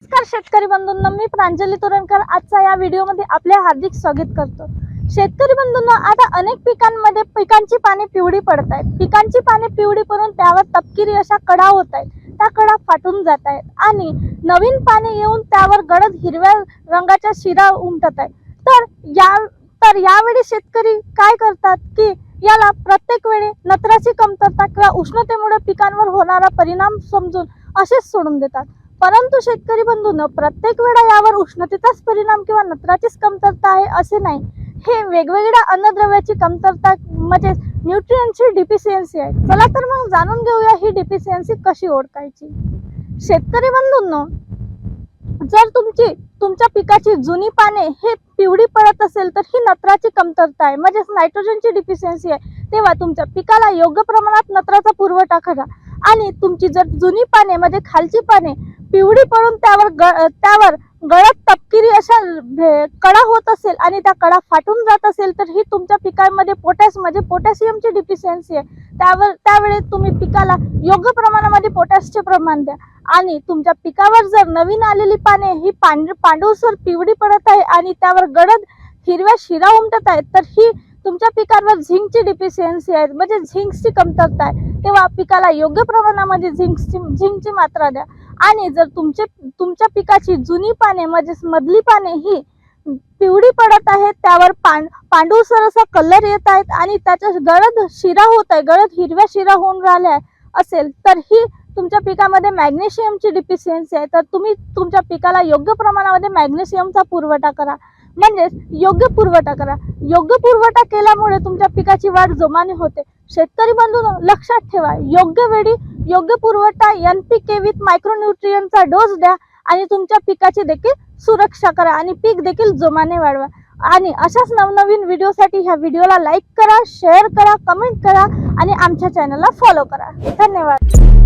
नमस्कार शेतकरी बंधूंनो, मी प्रांजली तोरणकर आजच्या या व्हिडिओमध्ये आपले हार्दिक स्वागत करतो। शेतकरी बंधूंनो, आता अनेक पिकांमध्ये पिकांची पाने पिवळी पडत आहेत। पिकांची पाने पिवळी पडून त्यावर तपकिरी अशा कडा होत आहेत। त्या कडा फाटून जात आहेत आणि नवीन पाने येऊन त्यावर गडद हिरव्या रंगाच्या शिरा उमटत आहेत। तर यावेळी शेतकरी काय करतात की याला प्रत्येक वेळी नत्राची कमतरता किंवा उष्णतेमुळे पिकांवर होणारा परिणाम समजून असेच सोडून देतात। परंतु शेतकरी बंधूंनो, प्रत्येक वेळा यावर उष्णतेचाच परिणाम किंवा नत्राचीच कमतरता आहे असे नाही। हे वेगवेगळ्या अन्नद्रव्याची कमतरता म्हणजे न्यूट्रिएंटची डिफिशियन्सी आहे। चला तर मग जाणून घेऊया ही डिफिशियन्सी कशी ओळखायची। शेतकरी बंधूंनो, जर तुमच्या पिकाची जुनी पाने हे पिवळी पडत असेल तर ही नत्राची कमतरता आहे, म्हणजे नायट्रोजनची डिफिशियन्सी आहे। तेव्हा तुमच्या पिकाला योग्य प्रमाणात नत्राचा पुरवठा करा। आणि तुमची जर जुनी पाने म्हणजे खालची पाने पिवळी पडून त्यावर गळत तपकिरी अशा कडा होत असेल आणि त्या कडा फाटून जात असेल तर ही तुमच्या पिकांमध्ये पोटॅशियमची डिफिशियन्सी आहे। त्यावेळी तुम्ही पिकाला योग्य प्रमाणामध्ये पोटॅशचे प्रमाण द्या। आणि तुमच्या पिकावर जर नवीन आलेली पाने ही पांढरसर पिवळी पडत आहे आणि त्यावर गडद हिरव्या शिरा उमटत आहेत तर ही तुमच्या पिकांवर झिंकची डिफिशियन्सी आहे, म्हणजे झिंकची कमतरता आहे। तेव्हा पिकाला योग्य प्रमाणामध्ये झिंकची मात्रा द्या। आणि जर तुमच्या पिकाची जुनी पाने म्हणजे मधली पाने ही पिवळी पडत आहेत, त्यावर पांढरसर असा कलर येत आहेत आणि त्याच्या गडद शिरा होत आहे, गडद हिरव्या शिरा होऊन राहिल्या असेल तर ही तुमच्या पिकामध्ये मॅग्नेशियमची डिफिशियन्सी आहे। तर तुम्ही तुमच्या पिकाला योग्य प्रमाणामध्ये मॅग्नेशियमचा पुरवठा करा, म्हणजे योग्य पुरवठा करा। योग्य पुरवठा केल्यामुळे तुमच्या पिकाची वाढ जोमाने होते। शेतकरी बंधूंनो, लक्षात ठेवा, योग्य वेळी योग्य पुरवठा NPK विथ मायक्रोन्यूट्रिएंटचा डोस द्या आणि तुमच्या पिकाची देखील सुरक्षा करा आणि पीक देखील जोमाने वाढवा। आणि अशाच नवनवीन व्हिडिओसाठी ह्या व्हिडिओला लाईक करा, शेअर करा, कमेंट करा आणि आमच्या चॅनलला फॉलो करा। धन्यवाद।